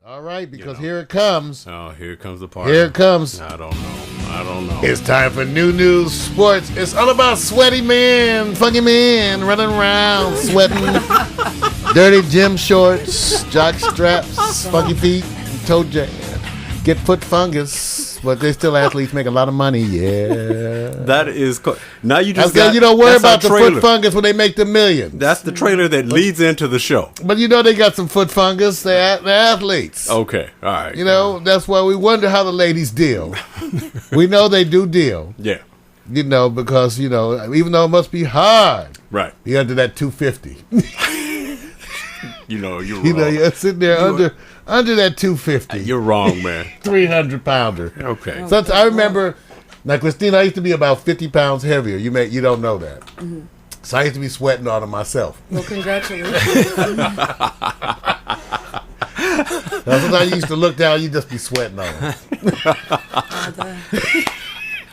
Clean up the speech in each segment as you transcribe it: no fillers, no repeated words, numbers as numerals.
All right, because here it comes. Oh, here comes the party. Here it comes. I don't know. It's time for New News Sports. It's all about sweaty men, funky men, running around, sweating, dirty gym shorts, jock straps, funky feet, toe jam. Get foot fungus, but they're still athletes, make a lot of money. Yeah. That is now you just you don't worry about the foot fungus when they make the millions. That's the trailer that leads into the show. But you know they got some foot fungus. They're athletes. Okay, all right. You know, that's why we wonder how the ladies deal. We know they do deal. Yeah. You know, because, you know, even though it must be hard. Right. Be under that 250. You know, you're wrong. You know, you're sitting there under that 250. You're wrong, man. 300-pounder. Okay. So I remember, now, Christina, I used to be about 50 pounds heavier. You don't know that. Mm-hmm. So I used to be sweating on it myself. Well, congratulations. Sometimes you used to look down, you just be sweating on it.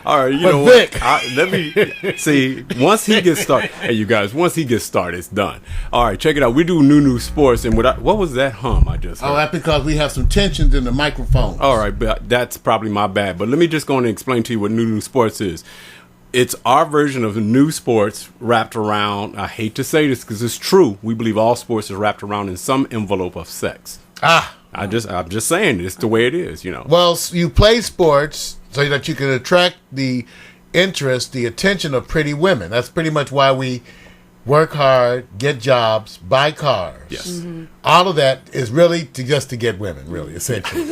All right, you know what? Let me see. Once he gets started, hey, you guys, once he gets started, it's done. All right, check it out. We do New Sports, and what was that hum I just heard? Oh, that's because we have some tensions in the microphone. All right, but that's probably my bad. But let me just go and explain to you what New Sports is. It's our version of New Sports wrapped around, I hate to say this because it's true, we believe all sports is wrapped around in some envelope of sex. I'm just saying it's the way it is, you know. Well, you play sports so that you can attract the interest, the attention of pretty women. That's pretty much why we work hard, get jobs, buy cars. Yes. Mm-hmm. All of that is really just to get women, really, essentially.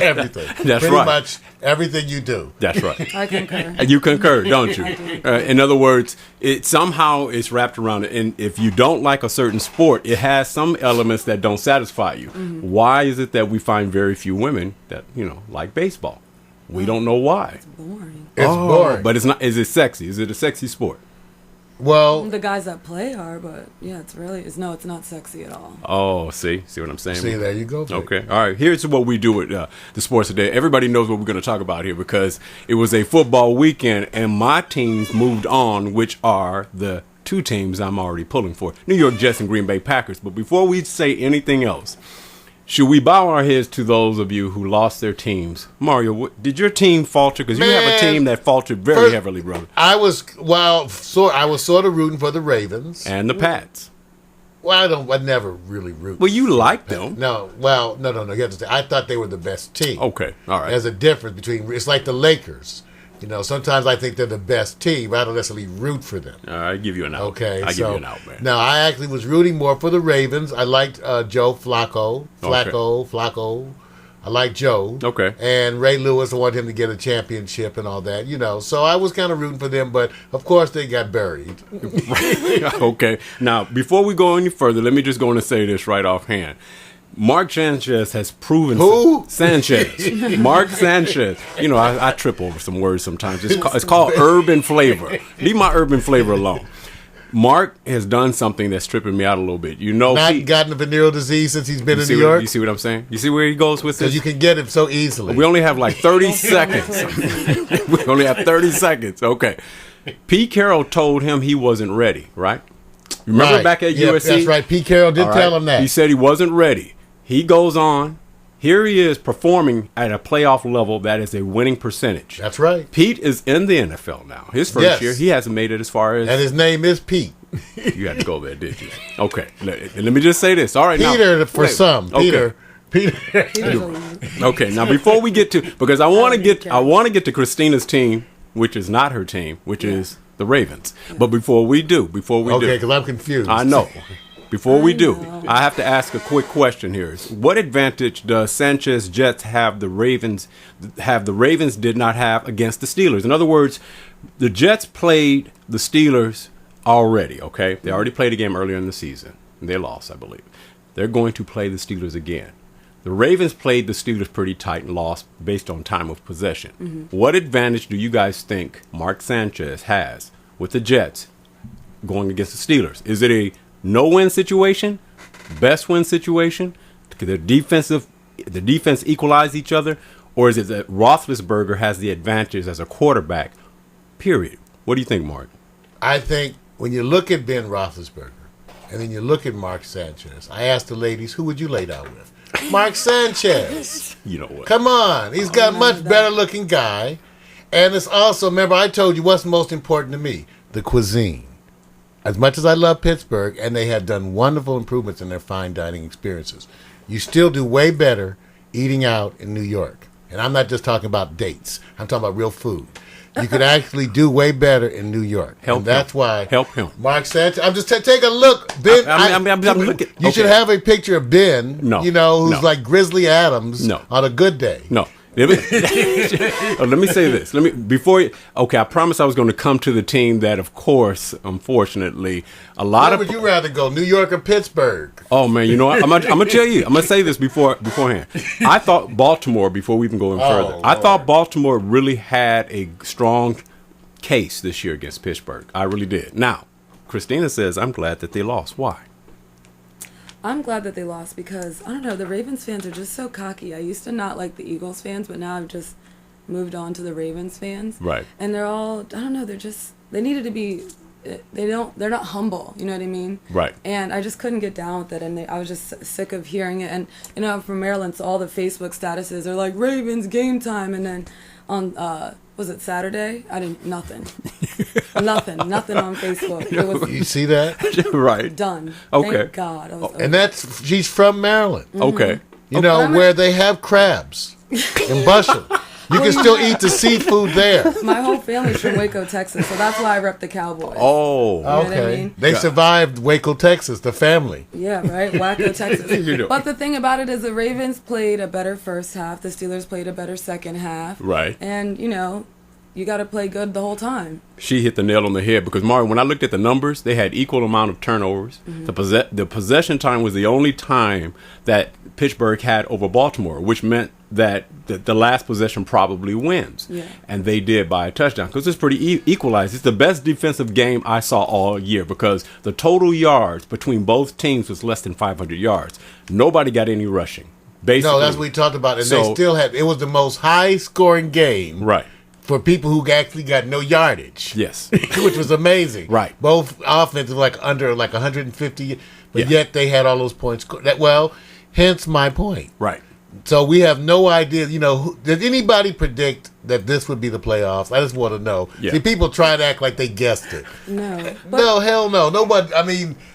Everything. That's pretty right. much everything you do. That's right. I concur. You concur, don't you? I do. In other words, it somehow is wrapped around it. And if you don't like a certain sport, it has some elements that don't satisfy you. Mm-hmm. Why is it that we find very few women that, like baseball? We don't know why. It's boring. It's boring. But it's not. Is it sexy? Is it a sexy sport? Well, The guys that play are, but yeah, it's not sexy at all. Oh, see what I'm saying? see, there you go. Okay. All right. Here's what we do with the sports today. Everybody knows what we're going to talk about here because it was a football weekend and my teams moved on, which are the two teams I'm already pulling for, New York Jets and Green Bay Packers. But before we say anything else, should we bow our heads to those of you who lost their teams? Mario, did your team falter? Because you have a team that faltered very heavily, brother. I was sort of rooting for the Ravens. And the Pats. Well, I never really root. Well, you liked them. No. You have to say, I thought they were the best team. Okay, all right. There's a difference between, it's like the Lakers. Sometimes I think they're the best team, but I don't necessarily root for them. I give you an out. Okay, I give you an out, man. No, I actually was rooting more for the Ravens. I liked Joe Flacco. I liked Joe. Okay. And Ray Lewis, I wanted him to get a championship and all that, So I was kind of rooting for them, but of course they got buried. Okay. Now, before we go any further, let me just go in and say this right offhand. Mark Sanchez has proven... Who? Sanchez. Mark Sanchez. I trip over some words sometimes. It's called urban flavor. Leave my urban flavor alone. Mark has done something that's tripping me out a little bit. Not gotten a venereal disease since he's been in New York? You see what I'm saying? You see where he goes with this? Because you can get it so easily. We only have like 30 seconds. We only have 30 seconds. Okay. Pete Carroll told him he wasn't ready, right? Remember back at USC? That's right. Pete Carroll did tell him that. He said he wasn't ready. He goes on. Here he is performing at a playoff level that is a winning percentage. That's right. Pete is in the NFL now. His first year, he hasn't made it as far as... And his name is Pete. You had to go there, did you? Okay. Let me just say this. All right, Peter now, for some. Okay. Peter. Okay, now before we get to... Because I want to get to Christina's team, which is not her team, which is the Ravens. But before we do... Okay, because I'm confused. I know. Before we do, I have to ask a quick question here. What advantage does Sanchez Jets have the Ravens did not have against the Steelers? In other words, the Jets played the Steelers already, okay? They already played a game earlier in the season. And they lost, I believe. They're going to play the Steelers again. The Ravens played the Steelers pretty tight and lost based on time of possession. Mm-hmm. What advantage do you guys think Mark Sanchez has with the Jets going against the Steelers? Is it a no-win situation, best win situation? The defense equalize each other, or is it that Roethlisberger has the advantage as a quarterback? Period. What do you think, Mark? I think when you look at Ben Roethlisberger, and then you look at Mark Sanchez. I asked the ladies, who would you lay down with? Mark Sanchez. You know what? Come on. He's got a much better looking guy. And it's also, remember, I told you what's most important to me? The cuisine. As much as I love Pittsburgh, and they have done wonderful improvements in their fine dining experiences, you still do way better eating out in New York. And I'm not just talking about dates. I'm talking about real food. You could actually do way better in New York. That's why. Help him. Mark Sanchez. I'm just take a look. Ben, I'm looking. You should have a picture of Ben. No. Who's like Grizzly Adams. No. On a good day. No. Let me say this. I promised I was going to come to the team that, of course, unfortunately, Where would you rather go, New York or Pittsburgh? Oh man, you know what? I'm gonna tell you. I'm gonna say this beforehand. I thought Baltimore, before we even go any further, I thought Baltimore really had a strong case this year against Pittsburgh. I really did. Now, Christina says I'm glad that they lost. Why? I'm glad that they lost because, I don't know, the Ravens fans are just so cocky. I used to not like the Eagles fans, but now I've just moved on to the Ravens fans. Right. And they're all, I don't know, they needed to be, they're not humble, you know what I mean? Right. And I just couldn't get down with it, and I was just sick of hearing it. And, I'm from Maryland, so all the Facebook statuses are like, Ravens game time, and then on, was it Saturday? Nothing on Facebook. It was You see that? Right. done. Okay. Thank God. I was And she's from Maryland. Okay. Where they have crabs in Bushel. You can still eat the seafood there. My whole family's from Waco, Texas, so that's why I rep the Cowboys. Oh. You know what I mean? They survived Waco, Texas, the family. Yeah, right? Waco, Texas. You know. But the thing about it is the Ravens played a better first half. The Steelers played a better second half. Right. And, you got to play good the whole time. She hit the nail on the head because, Mario, when I looked at the numbers, they had equal amount of turnovers. Mm-hmm. The possession time was the only time that Pittsburgh had over Baltimore, which meant that the last possession probably wins. Yeah. And they did by a touchdown because it's pretty equalized. It's the best defensive game I saw all year because the total yards between both teams was less than 500 yards. Nobody got any rushing. Basically. No, that's what we talked about. And they still it was the most high-scoring game. Right. For people who actually got no yardage. Yes. Which was amazing. Right. Both offenses under 150, but Yeah. yet they had all those points. Hence my point. Right. So we have no idea, did anybody predict that this would be the playoffs? I just want to know. Yeah. See, people try to act like they guessed it. No. No, hell no. Nobody,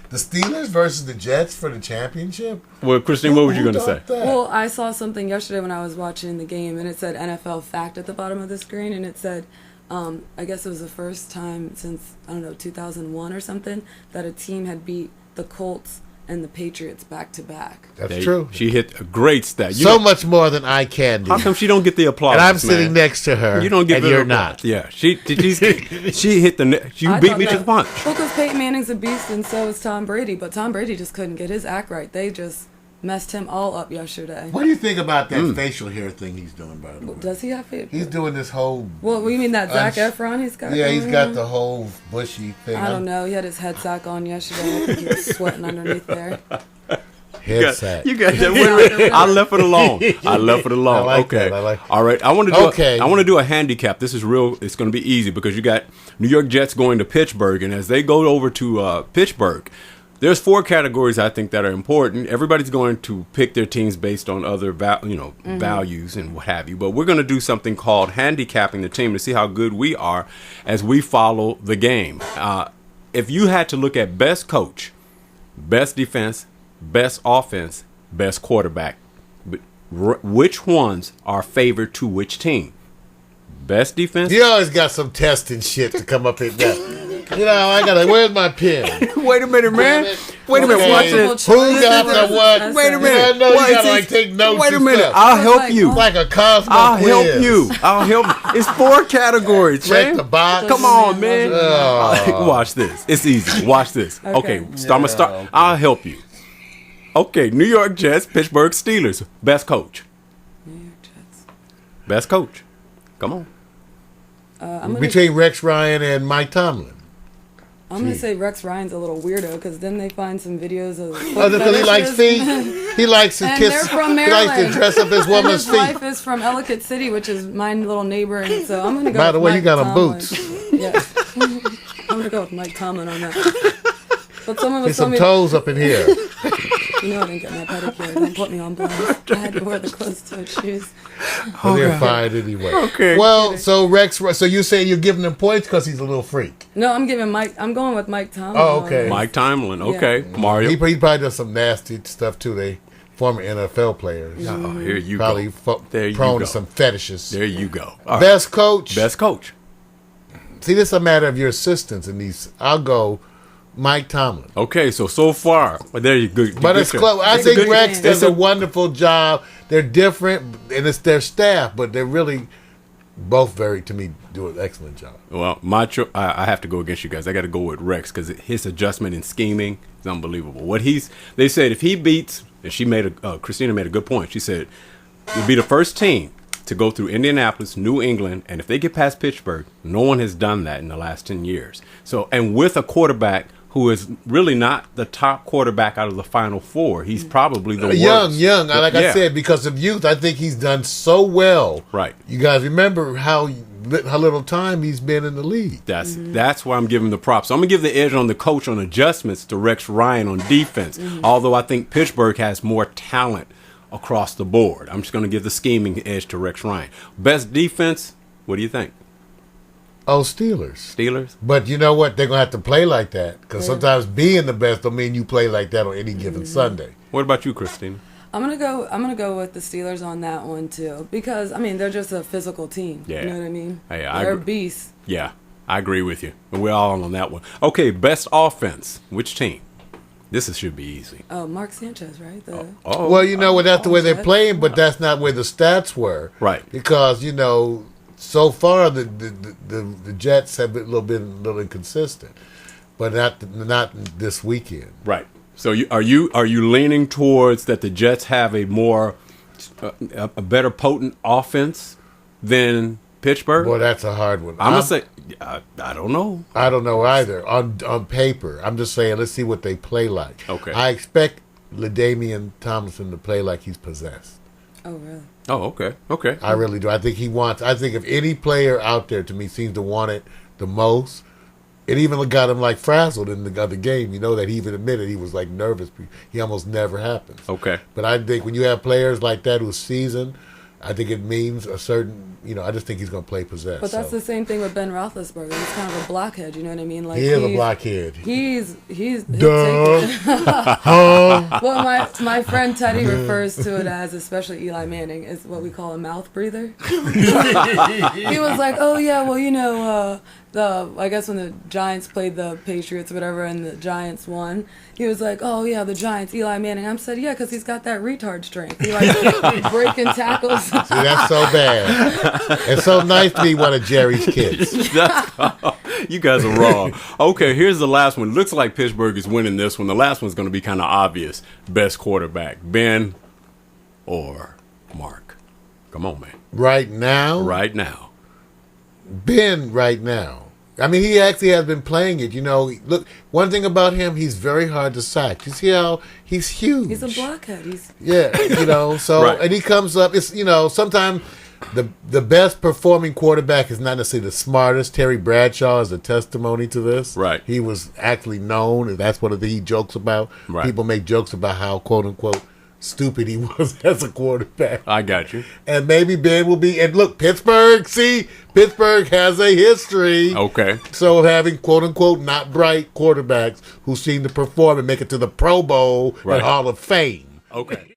the Steelers versus the Jets for the championship? Well, Christine, what were you going to Who say? thought that? Well, I saw something yesterday when I was watching the game, and it said NFL fact at the bottom of the screen, and it said, I guess it was the first time since, 2001 or something, that a team had beat the Colts and the Patriots back to back. That's true. She hit a great stat. Much more than I can do. How come she don't get the applause? And I'm sitting next to her. You don't get and the you're applause. not. Yeah, she hit the. You beat me to the punch. Well, because Peyton Manning's a beast, and so is Tom Brady. But Tom Brady just couldn't get his act right. They just messed him all up yesterday. What do you think about that facial hair thing he's doing, by the way? Does he have facial? He's doing this whole... Well, you mean that Zac Efron he's got? Yeah, he's got the whole bushy thing. I don't know. He had his head sack on yesterday. I think he was sweating underneath there. Head sack. You got that. I left it alone. I like okay. that. I like All right. I want to do a handicap. This is real. It's going to be easy because you got New York Jets going to Pittsburgh, and as they go over to Pittsburgh, there's 4 categories I think that are important. Everybody's going to pick their teams based on other values and what have you. But we're going to do something called handicapping the team to see how good we are as we follow the game. If you had to look at best coach, best defense, best offense, best quarterback, which ones are favored to which team? Best defense? You always got some testing shit to come up with that. Where's my pen? Wait a minute, man. Wait a minute, watch this. Who got the what? Wait a minute. You gotta take notes. Wait a and minute. stuff. I'll help you. It's like a Cosmo I'll quiz. help you. It's 4 categories, Check man. the box. Come on, man. Oh. Watch this. It's easy. Watch this. Okay, I'm gonna start. Okay. I'll help you. Okay, New York Jets, Pittsburgh Steelers. Best coach. New York Jets. Best coach. Come on. Between Rex Ryan and Mike Tomlin. I'm going to say Rex Ryan's a little weirdo because then they find some videos of Because he likes feet. He likes to and kiss. they're from He Maryland. likes to dress up his woman's His wife feet. is from Ellicott City, which is my little neighbor, and so I'm going to go By the with way, Mike you got on Tomlin. boots. Yeah. I'm going to go with Mike Tomlin on that. But someone See was some telling me, toes up in here. you know, I didn't get my pedicure. Don't put me on blast. I had to wear the closed-toed shoes. But they're fine anyway. Okay. Well, so Rex, so you say you're giving him points because he's a little freak. No, I'm going with Mike Tomlin. Oh, okay. Mike Tomlin. Okay. Mario. He probably does some nasty stuff too. They former NFL players. Oh, here you Probably go. There you prone go. to some fetishes. There you go. All right. Best coach. Best coach. See, this is a matter of your assistants in these. I'll go Mike Tomlin. Okay, so far, well, there you go. But it's close. I It's a think good Rex game. does a wonderful job. They're different, and it's their staff, but they're really both to me, do an excellent job. Well, I have to go against you guys. I got to go with Rex because his adjustment in scheming is unbelievable. They said if he beats, and Christina made a good point. She said, you'll be the first team to go through Indianapolis, New England, and if they get past Pittsburgh, no one has done that in the last 10 years. So, and with a quarterback who is really not the top quarterback out of the Final Four, he's probably the worst. Young. Like I said, because of youth, I think he's done so well. Right. You guys remember how little time he's been in the league. That's why I'm giving the props. So I'm gonna give the edge on the coach on adjustments to Rex Ryan on defense. Although I think Pittsburgh has more talent across the board. I'm just gonna give the scheming edge to Rex Ryan. Best defense. What do you think? Oh, Steelers. Steelers. But you know what? They're gonna have to play like that because sometimes being the best don't mean you play like that on any given Sunday. What about you, Christina? I'm gonna go with the Steelers on that one too, because I mean they're just a physical team. Yeah. You know what I mean? Hey, they're beasts. Yeah, I agree with you. And we're all on that one. Okay, best offense. Which team? This should be easy. Oh, Mark Sanchez, right? Well, you know what? That's the way they're playing, but that's not where the stats were. Right. Because so far the Jets have been a little inconsistent, but not this weekend. Right. So are you leaning towards that the Jets have a more a better potent offense than Pittsburgh? Boy, that's a hard one. I'm gonna say I don't know. I don't know either. On paper, I'm just saying. Let's see what they play like. Okay. I expect LaDainian Tomlinson to play like he's possessed. Oh, really? Oh, okay. Okay. I really do. I think if any player out there to me seems to want it the most, it even got him like frazzled in the other game. You know that he even admitted he was like nervous. He almost never happens. Okay. But I think when you have players like that who's seasoned, I think it means a certain, I just think he's going to play possessed. But that's the same thing with Ben Roethlisberger. He's kind of a blockhead, you know what I mean? Like he is a blockhead. He's Duh. Well, my friend Teddy refers to it as, especially Eli Manning, is what we call a mouth breather. He was like, oh yeah, well I guess when the Giants played the Patriots or whatever and the Giants won, he was like, oh yeah, the Giants, Eli Manning. I said, yeah, because he's got that retard strength. He like breaking tackles. See, that's so bad. It's so nice to be one of Jerry's kids. You guys are wrong. Okay, here's the last one. Looks like Pittsburgh is winning this one. The last one's going to be kind of obvious. Best quarterback, Ben or Mark? Come on, man. Right now? Right now. Ben right now. I mean, he actually has been playing it. Look, one thing about him, he's very hard to sack. You see how he's huge. He's a blockhead. So, Right. And he comes up, sometimes the best performing quarterback is not necessarily the smartest. Terry Bradshaw is a testimony to this. Right. He was actually known, and that's one of the he jokes about. Right. People make jokes about how, quote unquote, stupid he was as a quarterback. I got you. And maybe Ben will be. And look, Pittsburgh has a history. Okay. So having quote unquote not bright quarterbacks who seem to perform and make it to the Pro Bowl Right. and Hall of Fame. Okay.